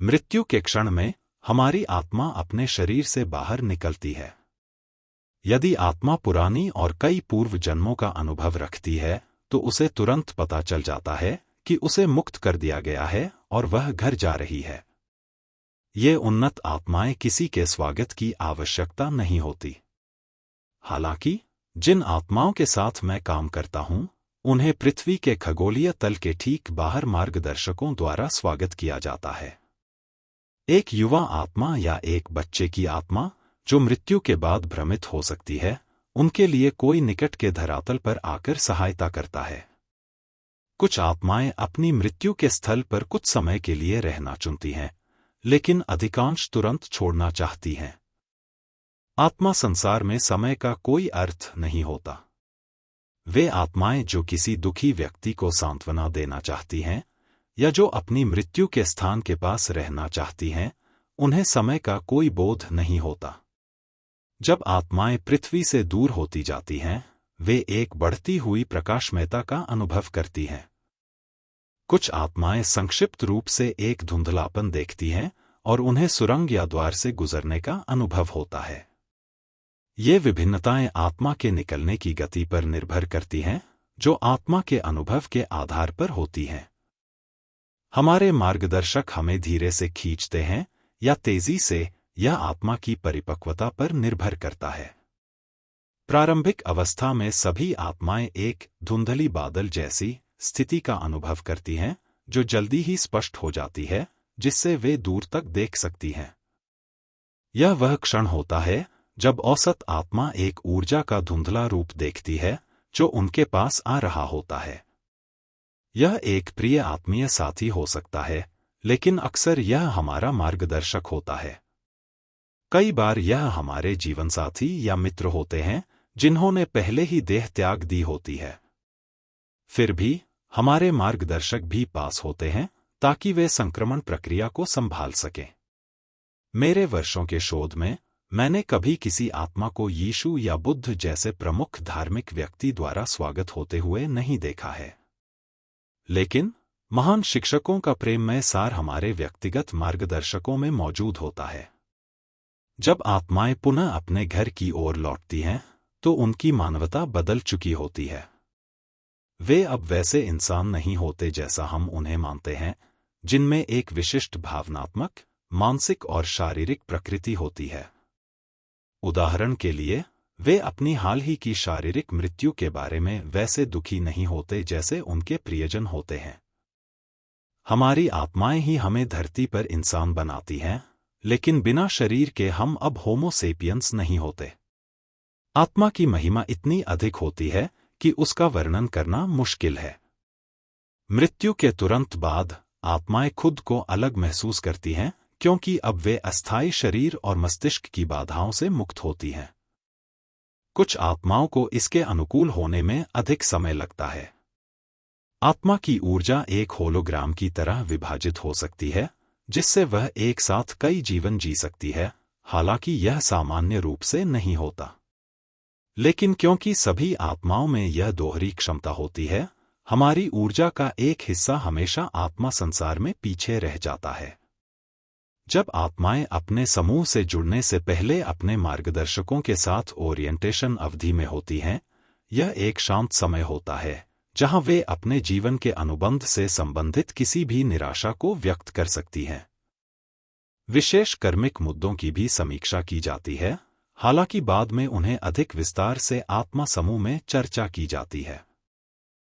मृत्यु के क्षण में हमारी आत्मा अपने शरीर से बाहर निकलती है। यदि आत्मा पुरानी और कई पूर्व जन्मों का अनुभव रखती है तो उसे तुरंत पता चल जाता है कि उसे मुक्त कर दिया गया है और वह घर जा रही है। ये उन्नत आत्माएं किसी के स्वागत की आवश्यकता नहीं होती। हालांकि जिन आत्माओं के साथ मैं काम करता हूं, उन्हें पृथ्वी के खगोलीय तल के ठीक बाहर मार्गदर्शकों द्वारा स्वागत किया जाता है। एक युवा आत्मा या एक बच्चे की आत्मा जो मृत्यु के बाद भ्रमित हो सकती है, उनके लिए कोई निकट के धरातल पर आकर सहायता करता है। कुछ आत्माएं अपनी मृत्यु के स्थल पर कुछ समय के लिए रहना चुनती हैं, लेकिन अधिकांश तुरंत छोड़ना चाहती हैं। आत्मा संसार में समय का कोई अर्थ नहीं होता। वे आत्माएं जो किसी दुखी व्यक्ति को सांत्वना देना चाहती हैं या जो अपनी मृत्यु के स्थान के पास रहना चाहती हैं, उन्हें समय का कोई बोध नहीं होता। जब आत्माएं पृथ्वी से दूर होती जाती हैं, वे एक बढ़ती हुई प्रकाशमयता का अनुभव करती हैं। कुछ आत्माएं संक्षिप्त रूप से एक धुंधलापन देखती हैं और उन्हें सुरंग या द्वार से गुजरने का अनुभव होता है। ये विभिन्नताएं आत्मा के निकलने की गति पर निर्भर करती हैं, जो आत्मा के अनुभव के आधार पर होती हैं। हमारे मार्गदर्शक हमें धीरे से खींचते हैं या तेजी से, यह आत्मा की परिपक्वता पर निर्भर करता है। प्रारंभिक अवस्था में सभी आत्माएं एक धुंधली बादल जैसी स्थिति का अनुभव करती हैं, जो जल्दी ही स्पष्ट हो जाती है, जिससे वे दूर तक देख सकती हैं। यह वह क्षण होता है जब औसत आत्मा एक ऊर्जा का धुंधला रूप देखती है जो उनके पास आ रहा होता है। यह एक प्रिय आत्मीय साथी हो सकता है, लेकिन अक्सर यह हमारा मार्गदर्शक होता है। कई बार यह हमारे जीवनसाथी या मित्र होते हैं जिन्होंने पहले ही देह त्याग दी होती है। फिर भी हमारे मार्गदर्शक भी पास होते हैं ताकि वे संक्रमण प्रक्रिया को संभाल सकें। मेरे वर्षों के शोध में मैंने कभी किसी आत्मा को यीशु या बुद्ध जैसे प्रमुख धार्मिक व्यक्ति द्वारा स्वागत होते हुए नहीं देखा है। लेकिन महान शिक्षकों का प्रेममय सार हमारे व्यक्तिगत मार्गदर्शकों में मौजूद होता है। जब आत्माएं पुनः अपने घर की ओर लौटती हैं, तो उनकी मानवता बदल चुकी होती है। वे अब वैसे इंसान नहीं होते जैसा हम उन्हें मानते हैं, जिनमें एक विशिष्ट भावनात्मक, मानसिक और शारीरिक प्रकृति होती है। उदाहरण के लिए, वे अपनी हाल ही की शारीरिक मृत्यु के बारे में वैसे दुखी नहीं होते जैसे उनके प्रियजन होते हैं। हमारी आत्माएं ही हमें धरती पर इंसान बनाती हैं, लेकिन बिना शरीर के हम अब होमो सेपियंस नहीं होते। आत्मा की महिमा इतनी अधिक होती है कि उसका वर्णन करना मुश्किल है। मृत्यु के तुरंत बाद आत्माएं खुद को अलग महसूस करती हैं, क्योंकि अब वे अस्थायी शरीर और मस्तिष्क की बाधाओं से मुक्त होती हैं। कुछ आत्माओं को इसके अनुकूल होने में अधिक समय लगता है। आत्मा की ऊर्जा एक होलोग्राम की तरह विभाजित हो सकती है, जिससे वह एक साथ कई जीवन जी सकती है, हालांकि यह सामान्य रूप से नहीं होता। लेकिन क्योंकि सभी आत्माओं में यह दोहरी क्षमता होती है, हमारी ऊर्जा का एक हिस्सा हमेशा आत्मा संसार में पीछे रह जाता है। जब आत्माएं अपने समूह से जुड़ने से पहले अपने मार्गदर्शकों के साथ ओरिएंटेशन अवधि में होती हैं, यह एक शांत समय होता है जहां वे अपने जीवन के अनुबंध से संबंधित किसी भी निराशा को व्यक्त कर सकती हैं। विशेष कर्मिक मुद्दों की भी समीक्षा की जाती है, हालांकि बाद में उन्हें अधिक विस्तार से आत्मा समूह में चर्चा की जाती है।